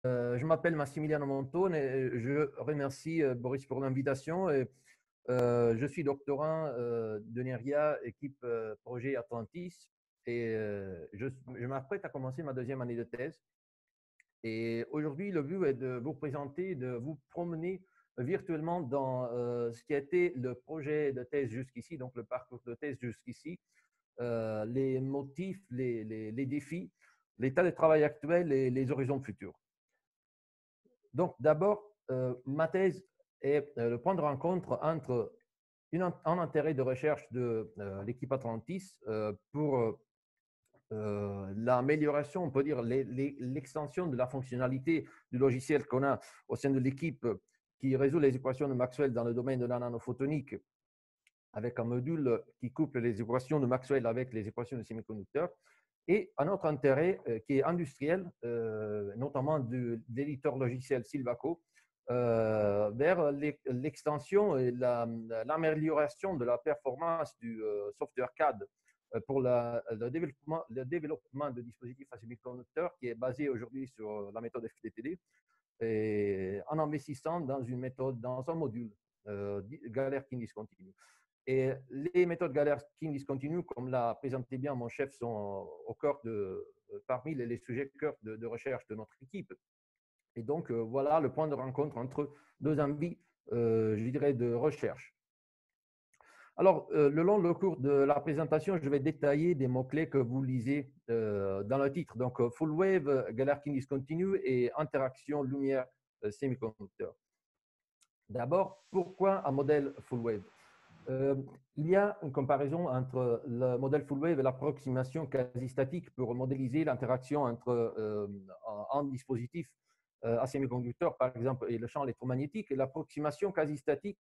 Je m'appelle Massimiliano Montone et je remercie Boris pour l'invitation. Je suis doctorant de NERIA, équipe projet Atlantis, et je m'apprête à commencer ma deuxième année de thèse. Et aujourd'hui, le but est de vous présenter, de vous promener virtuellement dans ce qui a été le projet de thèse jusqu'ici, donc le parcours de thèse jusqu'ici, les motifs, les défis, l'état de travail actuel et les horizons futurs. Donc, d'abord, ma thèse est le point de rencontre entre un intérêt de recherche de l'équipe Atlantis pour l'amélioration, on peut dire l'extension de la fonctionnalité du logiciel qu'on a au sein de l'équipe qui résout les équations de Maxwell dans le domaine de la nanophotonique, avec un module qui couple les équations de Maxwell avec les équations de semi-conducteurs, et un autre intérêt qui est industriel, notamment de l'éditeur logiciel Silvaco, vers l'extension et l'amélioration de la performance du software CAD pour le développement de dispositifs à semi-conducteurs qui est basé aujourd'hui sur la méthode FDTD, et en investissant dans une méthode, dans un module Galerkin discontinu. Et les méthodes Galerkin discontinues, comme l'a présenté bien mon chef, sont au cœur parmi les sujets cœur de recherche de notre équipe. Et donc, voilà le point de rencontre entre deux envies, je dirais, de recherche. Alors, le long du cours de la présentation, je vais détailler des mots-clés que vous lisez dans le titre. Donc, full wave, Galerkin discontinue et interaction lumière semi-conducteur. D'abord, pourquoi un modèle full wave? Il y a une comparaison entre le modèle full wave et l'approximation quasi-statique pour modéliser l'interaction entre un dispositif à semi-conducteur, par exemple, et le champ électromagnétique. Et l'approximation quasi-statique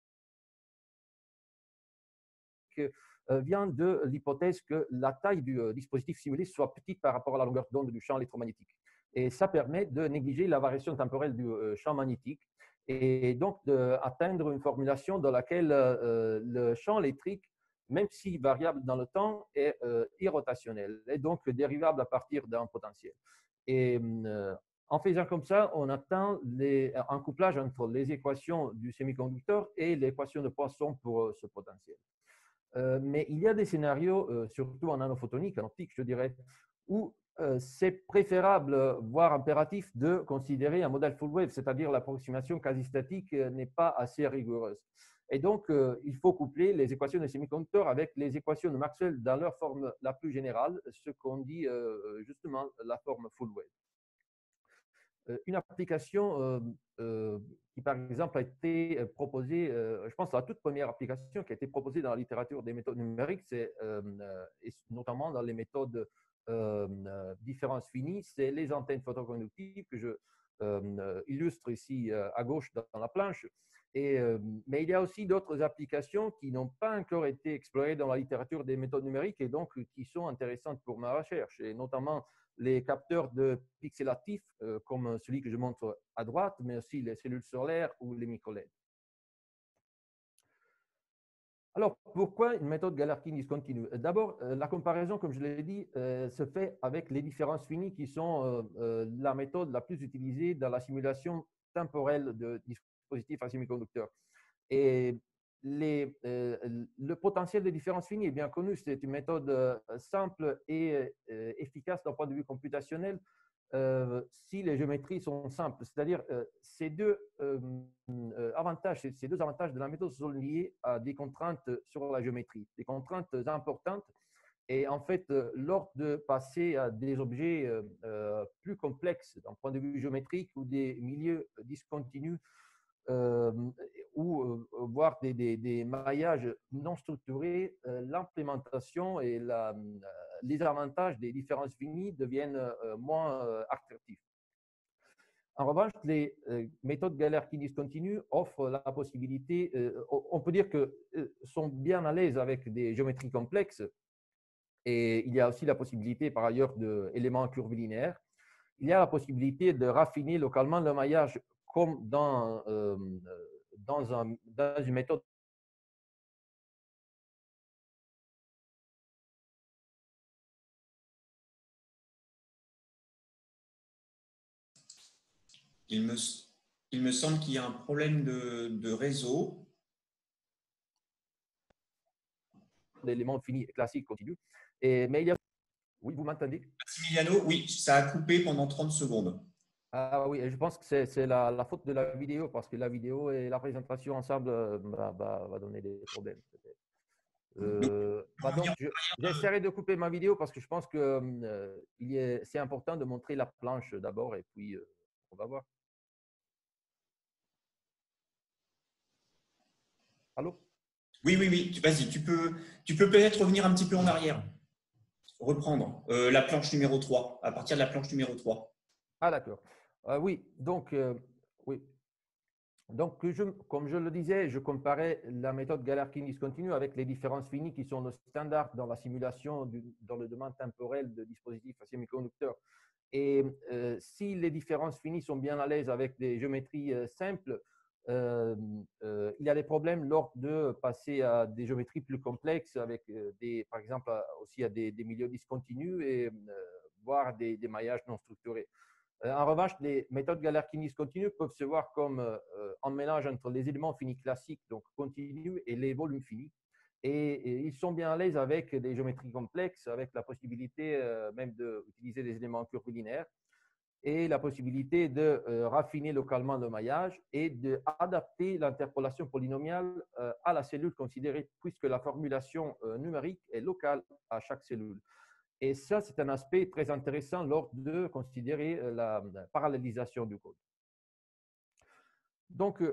vient de l'hypothèse que la taille du dispositif simulé soit petite par rapport à la longueur d'onde du champ électromagnétique. Et ça permet de négliger la variation temporelle du champ magnétique et donc d'atteindre une formulation dans laquelle le champ électrique, même si variable dans le temps, est irrotationnel et donc dérivable à partir d'un potentiel. Et en faisant comme ça, on atteint un couplage entre les équations du semi-conducteur et l'équation de Poisson pour ce potentiel. Mais il y a des scénarios, surtout en nanophotonique, en optique, je dirais, où c'est préférable, voire impératif, de considérer un modèle full wave, c'est-à-dire l'approximation quasi-statique n'est pas assez rigoureuse. Et donc, il faut coupler les équations des semi-conducteurs avec les équations de Maxwell dans leur forme la plus générale, ce qu'on dit justement la forme full wave. Une application qui, par exemple, a été proposée, je pense à la toute première application qui a été proposée dans la littérature des méthodes numériques, c'est et notamment dans les méthodes différence finie, c'est les antennes photoconductives que je illustre ici à gauche dans la planche. Mais il y a aussi d'autres applications qui n'ont pas encore été explorées dans la littérature des méthodes numériques et donc qui sont intéressantes pour ma recherche, et notamment les capteurs de pixelatifs comme celui que je montre à droite, mais aussi les cellules solaires ou les micro-LED. Alors, pourquoi une méthode Galerkin discontinue? D'abord, la comparaison, comme je l'ai dit, se fait avec les différences finies qui sont la méthode la plus utilisée dans la simulation temporelle de dispositifs à semi-conducteurs. Et le potentiel de différence finie est bien connu. C'est une méthode simple et efficace d'un point de vue computationnel si les géométries sont simples. C'est-à-dire ces deux avantages de la méthode sont liés à des contraintes sur la géométrie, des contraintes importantes. Et en fait, lors de passer à des objets plus complexes d'un point de vue géométrique ou des milieux discontinus, ou voire des maillages non structurés, l'implémentation et les avantages des différences finies deviennent moins attractifs. En revanche, les méthodes Galerkin discontinues offrent la possibilité, on peut dire que sont bien à l'aise avec des géométries complexes, et il y a aussi la possibilité par ailleurs d'éléments curvilinéaires. Il y a la possibilité de raffiner localement le maillage comme dans une méthode Il me, il me semble qu'il y a un problème de réseau. L'élément fini classique continu. Mais il y a… Oui, vous m'entendez? Maximiliano, oui, ça a coupé pendant 30 secondes. Ah oui, et je pense que c'est la faute de la vidéo, parce que la vidéo et la présentation ensemble va donner des problèmes. Donc, revenir Donc, j'essaierai de couper ma vidéo parce que je pense que c'est important de montrer la planche d'abord et puis on va voir. Allô? Oui, oui, oui, vas-y, tu peux peut-être revenir un petit peu en arrière, reprendre la planche numéro 3 à partir de la planche numéro 3. Ah, d'accord. Oui, oui. Donc, comme je le disais, je comparais la méthode Galerkin discontinue avec les différences finies qui sont le standard dans la simulation dans le domaine temporel de dispositifs semi-conducteurs. Et si les différences finies sont bien à l'aise avec des géométries simples, il y a des problèmes lors de passer à des géométries plus complexes avec par exemple, aussi à des milieux discontinus et voire des maillages non structurés. En revanche, les méthodes Galerkin discontinues peuvent se voir comme un mélange entre les éléments finis classiques, donc continus, et les volumes finis. Et ils sont bien à l'aise avec des géométries complexes, avec la possibilité même d'utiliser des éléments curvilinéaires et la possibilité de raffiner localement le maillage et d'adapter l'interpolation polynomiale à la cellule considérée, puisque la formulation numérique est locale à chaque cellule. Et ça, c'est un aspect très intéressant lors de considérer la parallélisation du code. Donc,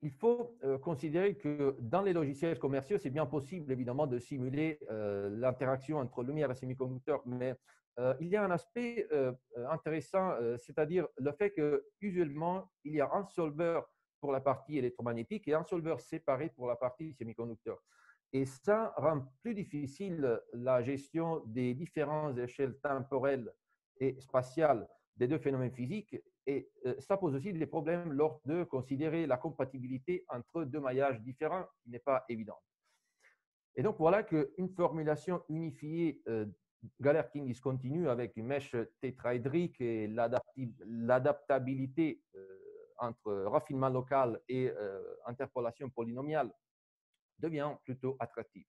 il faut considérer que dans les logiciels commerciaux, c'est bien possible, évidemment, de simuler l'interaction entre lumière et semi-conducteur, mais il y a un aspect intéressant, c'est-à-dire le fait que, usuellement, il y a un solveur pour la partie électromagnétique et un solveur séparé pour la partie semi-conducteur. Et ça rend plus difficile la gestion des différentes échelles temporelles et spatiales des deux phénomènes physiques. Et ça pose aussi des problèmes lors de considérer la compatibilité entre deux maillages différents, qui n'est pas évidente. Et donc, voilà qu'une formulation unifiée Galerkin discontinue avec une mèche tétraédrique et l'adaptabilité entre raffinement local et interpolation polynomiale devient plutôt attractive.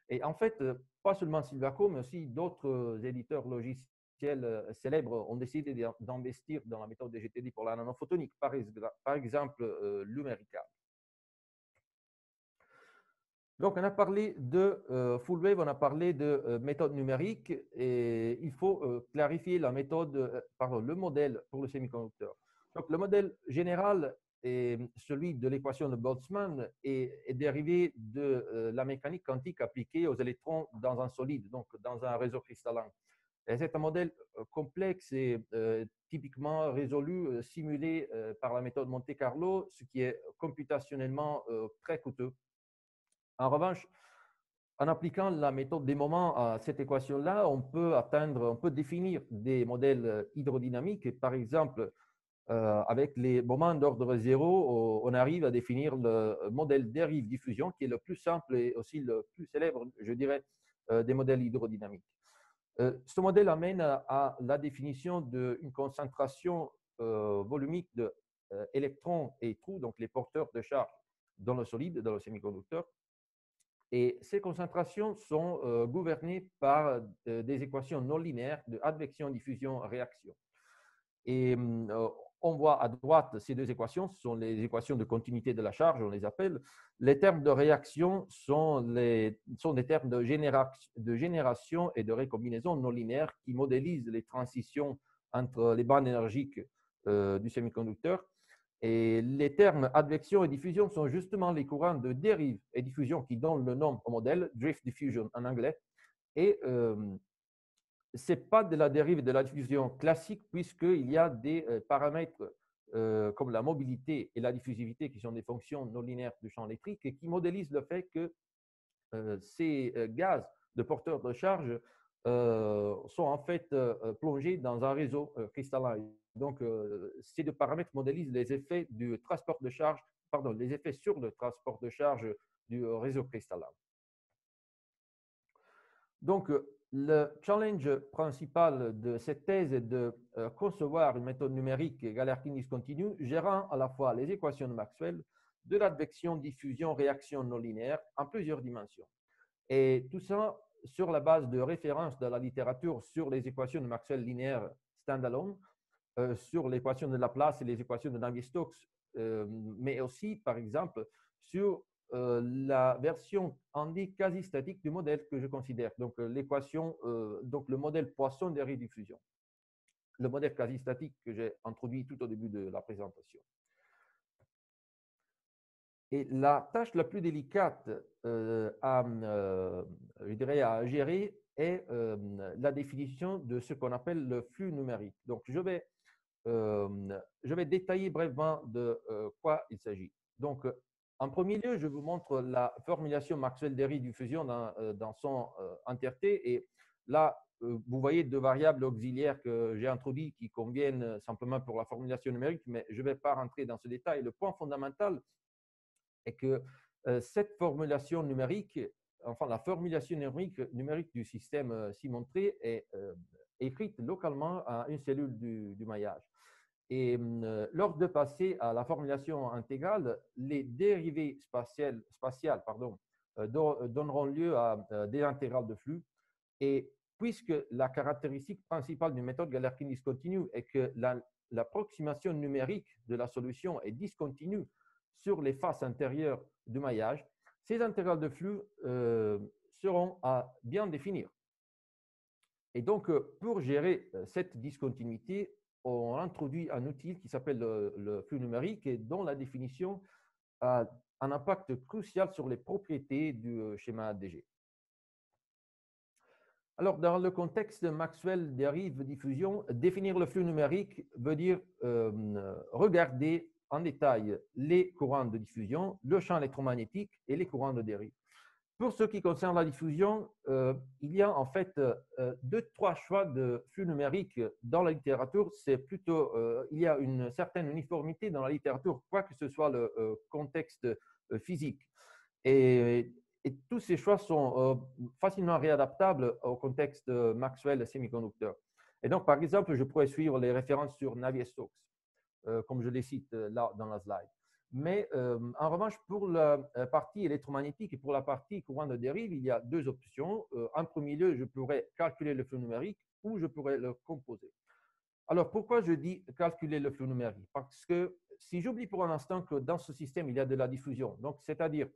Et en fait, pas seulement Silvaco, mais aussi d'autres éditeurs logiciels célèbres ont décidé d'investir dans la méthode des GTD pour la nanophotonique, par exemple Lumerical. Donc, on a parlé de full wave, on a parlé de méthode numérique, et il faut clarifier la méthode, pardon, le modèle pour le semi-conducteur. Donc, le modèle général est celui de l'équation de Boltzmann est dérivé de la mécanique quantique appliquée aux électrons dans un solide, donc dans un réseau cristallin. C'est un modèle complexe et typiquement résolu, simulé par la méthode Monte Carlo, ce qui est computationnellement très coûteux. En revanche, en appliquant la méthode des moments à cette équation-là, on peut définir des modèles hydrodynamiques. Et par exemple, avec les moments d'ordre zéro, on arrive à définir le modèle dérive-diffusion, qui est le plus simple et aussi le plus célèbre, je dirais, des modèles hydrodynamiques. Ce modèle amène à la définition d'une concentration volumique d'électrons et trous, donc les porteurs de charge dans le solide, dans le semi-conducteur. Et ces concentrations sont gouvernées par des équations non linéaires de advection, diffusion, réaction. Et on voit à droite ces deux équations, ce sont les équations de continuité de la charge, on les appelle. Les termes de réaction sont des termes de génération et de récombinaison non linéaires qui modélisent les transitions entre les bandes énergiques du semi-conducteur. Et les termes advection et diffusion sont justement les courants de dérive et diffusion qui donnent le nom au modèle, drift diffusion en anglais. Et ce n'est pas de la dérive et de la diffusion classique, puisqu'il y a des paramètres comme la mobilité et la diffusivité qui sont des fonctions non linéaires du champ électrique et qui modélisent le fait que ces gaz de porteurs de charge sont en fait plongés dans un réseau cristallin. Donc, ces deux paramètres modélisent les effets du transport de charge, pardon, les effets sur le transport de charge du réseau cristallin. Donc, Le challenge principal de cette thèse est de concevoir une méthode numérique Galerkin discontinue gérant à la fois les équations de Maxwell, de l'advection, diffusion, réaction non linéaire en plusieurs dimensions. Et tout ça sur la base de références de la littérature sur les équations de Maxwell linéaires standalone, sur l'équation de Laplace et les équations de Navier-Stokes, mais aussi, par exemple, sur la version Andy quasi statique du modèle que je considère. Donc, l'équation, donc le modèle Poisson des rediffusions. Le modèle quasi statique que j'ai introduit tout au début de la présentation. Et la tâche la plus délicate je dirais à gérer est la définition de ce qu'on appelle le flux numérique. Donc, je vais détailler brièvement de quoi il s'agit. Donc, en premier lieu, je vous montre la formulation Maxwell des rediffusions dans son entièreté. Et là, vous voyez deux variables auxiliaires que j'ai introduites qui conviennent simplement pour la formulation numérique, mais je ne vais pas rentrer dans ce détail. Le point fondamental est que cette formulation numérique, enfin la formulation numérique du système ci-montré est écrite localement à une cellule du maillage. Et lors de passer à la formulation intégrale, les dérivées spatiales donneront lieu à des intégrales de flux. Et puisque la caractéristique principale d'une méthode Galerkin discontinue est que l'approximation numérique de la solution est discontinue sur les faces intérieures du maillage, ces intégrales de flux seront à bien définir. Et donc, pour gérer cette discontinuité, on introduit un outil qui s'appelle le flux numérique et dont la définition a un impact crucial sur les propriétés du schéma ADG. Alors, dans le contexte de Maxwell dérive diffusion, définir le flux numérique veut dire regarder en détail les courants de diffusion, le champ électromagnétique et les courants de dérive. Pour ce qui concerne la diffusion, il y a en fait trois choix de flux numérique dans la littérature. C'est plutôt, il y a une certaine uniformité dans la littérature, quoi que ce soit le contexte physique. Et tous ces choix sont facilement réadaptables au contexte Maxwell semi-conducteur. Et donc, par exemple, je pourrais suivre les références sur Navier-Stokes, comme je les cite là dans la slide. Mais en revanche, pour la partie électromagnétique et pour la partie courant de dérive, il y a deux options. En premier lieu, je pourrais calculer le flux numérique ou je pourrais le composer. Alors, pourquoi je dis calculer le flux numérique? Parce que si j'oublie pour un instant que dans ce système, il y a de la diffusion, donc c'est-à-dire,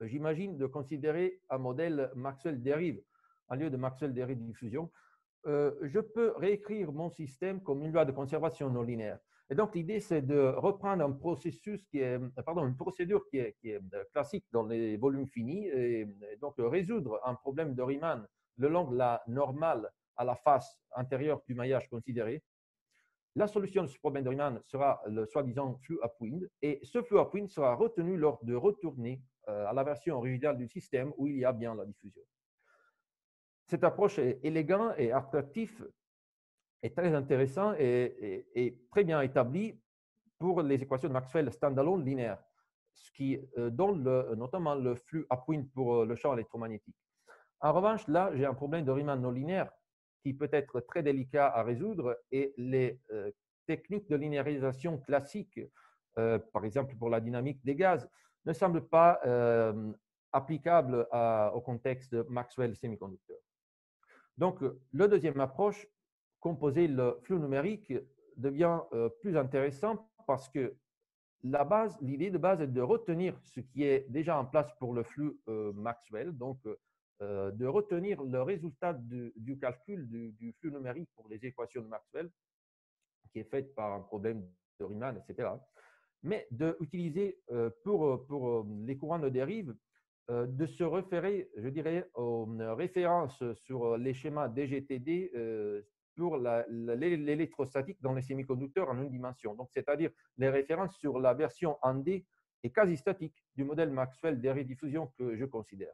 j'imagine de considérer un modèle Maxwell dérive en lieu de Maxwell dérive diffusion, je peux réécrire mon système comme une loi de conservation non linéaire. Et donc, l'idée, c'est de reprendre un processus une procédure qui est classique dans les volumes finis, et donc résoudre un problème de Riemann le long de la normale à la face intérieure du maillage considéré. La solution de ce problème de Riemann sera le soi-disant flux upwind, et ce flux upwind sera retenu lors de retourner à la version originale du système où il y a bien la diffusion. Cette approche est élégante et attractive, est très intéressant et très bien établi pour les équations de Maxwell standalone linéaires, ce qui donne notamment le flux upwind pour le champ électromagnétique. En revanche, là, j'ai un problème de Riemann non linéaire qui peut être très délicat à résoudre et les techniques de linéarisation classiques, par exemple pour la dynamique des gaz, ne semblent pas applicables au contexte de Maxwell semi-conducteur. Donc, la deuxième approche, composer le flux numérique, devient plus intéressant parce que l'idée de base est de retenir ce qui est déjà en place pour le flux Maxwell, donc de retenir le résultat du calcul du flux numérique pour les équations de Maxwell, qui est fait par un problème de Riemann, etc. Mais d'utiliser pour les courants de dérive, de se référer, je dirais, aux références sur les schémas DGTD pour l'électrostatique dans les semi-conducteurs en une dimension. Donc, c'est-à-dire les références sur la version en D et quasi statique du modèle Maxwell des rediffusions que je considère.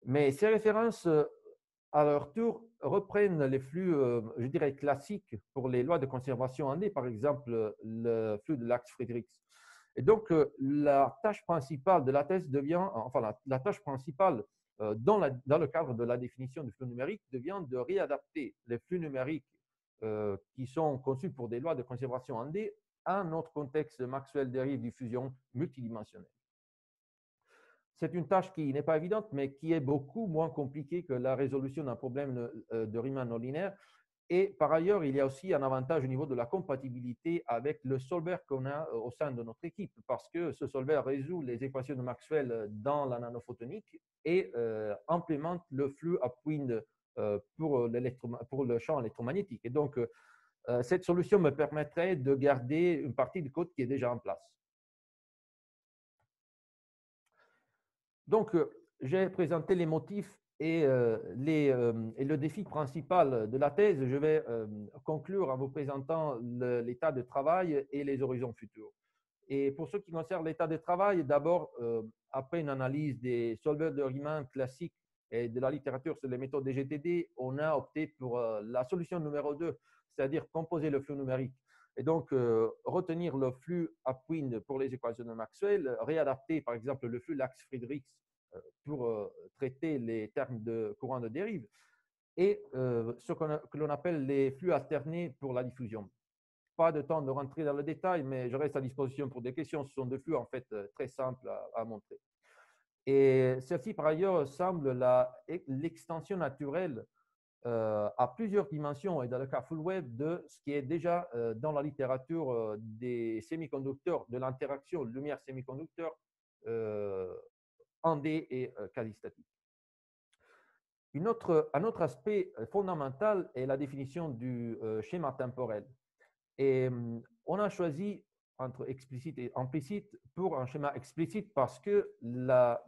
Mais ces références, à leur tour, reprennent les flux, je dirais, classiques pour les lois de conservation en D, par exemple le flux de l'axe Friedrichs. Et donc, la tâche principale de la thèse devient, enfin, la tâche principale dans le cadre de la définition du flux numérique devient de réadapter les flux numériques qui sont conçus pour des lois de conservation en D à notre contexte Maxwell-Dérive-diffusion multidimensionnelle. C'est une tâche qui n'est pas évidente, mais qui est beaucoup moins compliquée que la résolution d'un problème de Riemann non linéaire. Et par ailleurs, il y a aussi un avantage au niveau de la compatibilité avec le solver qu'on a au sein de notre équipe, parce que ce solver résout les équations de Maxwell dans la nanophotonique et implémente le flux upwind pour le champ électromagnétique. Et donc, cette solution me permettrait de garder une partie du code qui est déjà en place. Donc, j'ai présenté les motifs et le défi principal de la thèse. Je vais conclure en vous présentant l'état de travail et les horizons futurs. Et pour ce qui concerne l'état de travail, d'abord, après une analyse des solvers de Riemann classiques et de la littérature sur les méthodes des GTD, on a opté pour la solution numéro 2, c'est-à-dire composer le flux numérique. Et donc, retenir le flux upwind pour les équations de Maxwell, réadapter par exemple le flux Lax-Friedrichs pour traiter les termes de courant de dérive, et ce que l'on appelle les flux alternés pour la diffusion. Pas de temps de rentrer dans le détail, mais je reste à disposition pour des questions. Ce sont des flux en fait très simples à montrer. Et ceci, par ailleurs, semble l'extension naturelle à plusieurs dimensions et dans le cas full web de ce qui est déjà dans la littérature des semi-conducteurs, de l'interaction lumière-semi-conducteur en D et quasi-statique. Un autre aspect fondamental est la définition du schéma temporel. Et on a choisi entre explicite et implicite pour un schéma explicite parce que la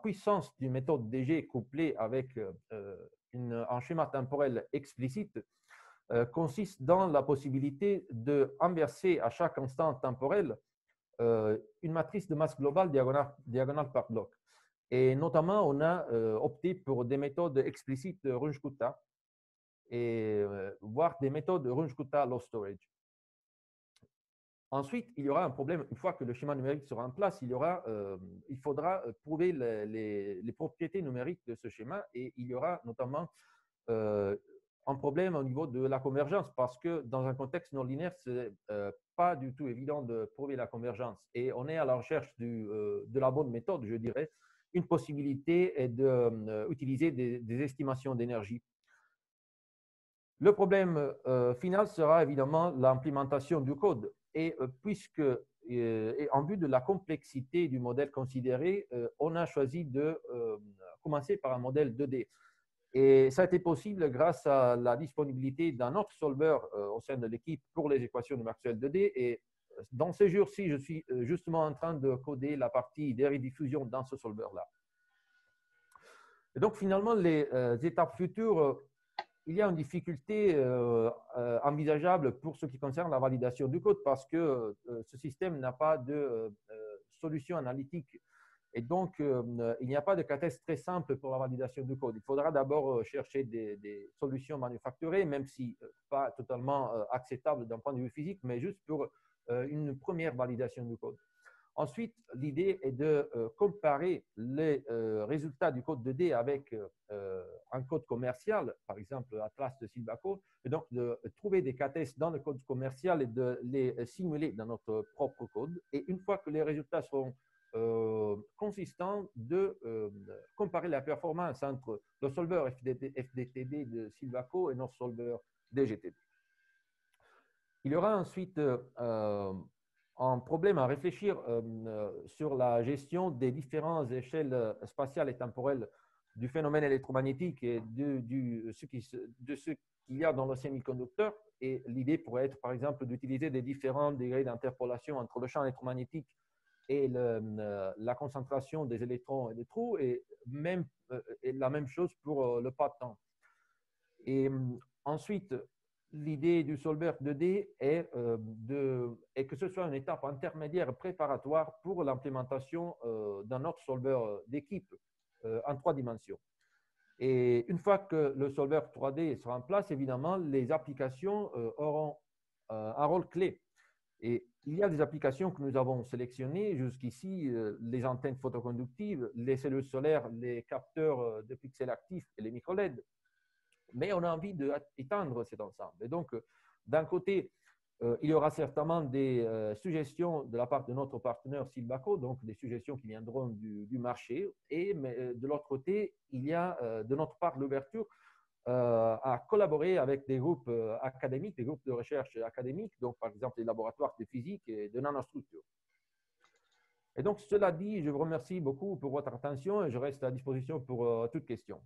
puissance d'une méthode DG couplée avec un schéma temporel explicite consiste dans la possibilité d'inverser à chaque instant temporel une matrice de masse globale diagonale par bloc. Et notamment, on a opté pour des méthodes explicites Runge-Kutta et voire des méthodes Runge-Kutta low storage. Ensuite, il y aura un problème, une fois que le schéma numérique sera en place, il faudra prouver les propriétés numériques de ce schéma et il y aura notamment un problème au niveau de la convergence parce que dans un contexte non linéaire, ce n'est pas du tout évident de prouver la convergence et on est à la recherche de la bonne méthode, je dirais. Une possibilité est d'utiliser des estimations d'énergie. Le problème final sera évidemment l'implémentation du code. Et puisque, en vue de la complexité du modèle considéré, on a choisi de commencer par un modèle 2D. Et ça a été possible grâce à la disponibilité d'un autre solver au sein de l'équipe pour les équations de Maxwell 2D. Et dans ces jours-ci, je suis justement en train de coder la partie dérive-diffusion dans ce solver-là. Et donc, finalement, les étapes futures, il y a une difficulté envisageable pour ce qui concerne la validation du code parce que ce système n'a pas de solution analytique. Et donc, il n'y a pas de cas-test très simple pour la validation du code. Il faudra d'abord chercher des solutions manufacturées, même si pas totalement acceptables d'un point de vue physique, mais juste pour une première validation du code. Ensuite, l'idée est de comparer les résultats du code 2D avec un code commercial, par exemple Atlas de Silvaco, et donc de trouver des cas-tests dans le code commercial et de les simuler dans notre propre code. Et une fois que les résultats seront consistants, de comparer la performance entre le solver FDTD de Silvaco et notre solver DGTD. Il y aura ensuite un problème à réfléchir sur la gestion des différentes échelles spatiales et temporelles du phénomène électromagnétique et de ce qu'il y a dans le semi-conducteur. Et l'idée pourrait être, par exemple, d'utiliser des différents degrés d'interpolation entre le champ électromagnétique et la concentration des électrons et des trous, et la même chose pour le pas de temps. Et ensuite, l'idée du solver 2D est que ce soit une étape intermédiaire préparatoire pour l'implémentation d'un autre solver d'équipe en 3 dimensions. Et une fois que le solver 3D sera en place, évidemment, les applications auront un rôle clé. Et il y a des applications que nous avons sélectionnées jusqu'ici, les antennes photoconductives, les cellules solaires, les capteurs de pixels actifs et les micro-LED. Mais on a envie d'étendre cet ensemble. Et donc, d'un côté, il y aura certainement des suggestions de la part de notre partenaire Silvaco, donc des suggestions qui viendront du marché. Et de l'autre côté, il y a de notre part l'ouverture à collaborer avec des groupes académiques, des groupes de recherche académiques, donc par exemple les laboratoires de physique et de nanostructure. Et donc, cela dit, je vous remercie beaucoup pour votre attention et je reste à disposition pour toute question.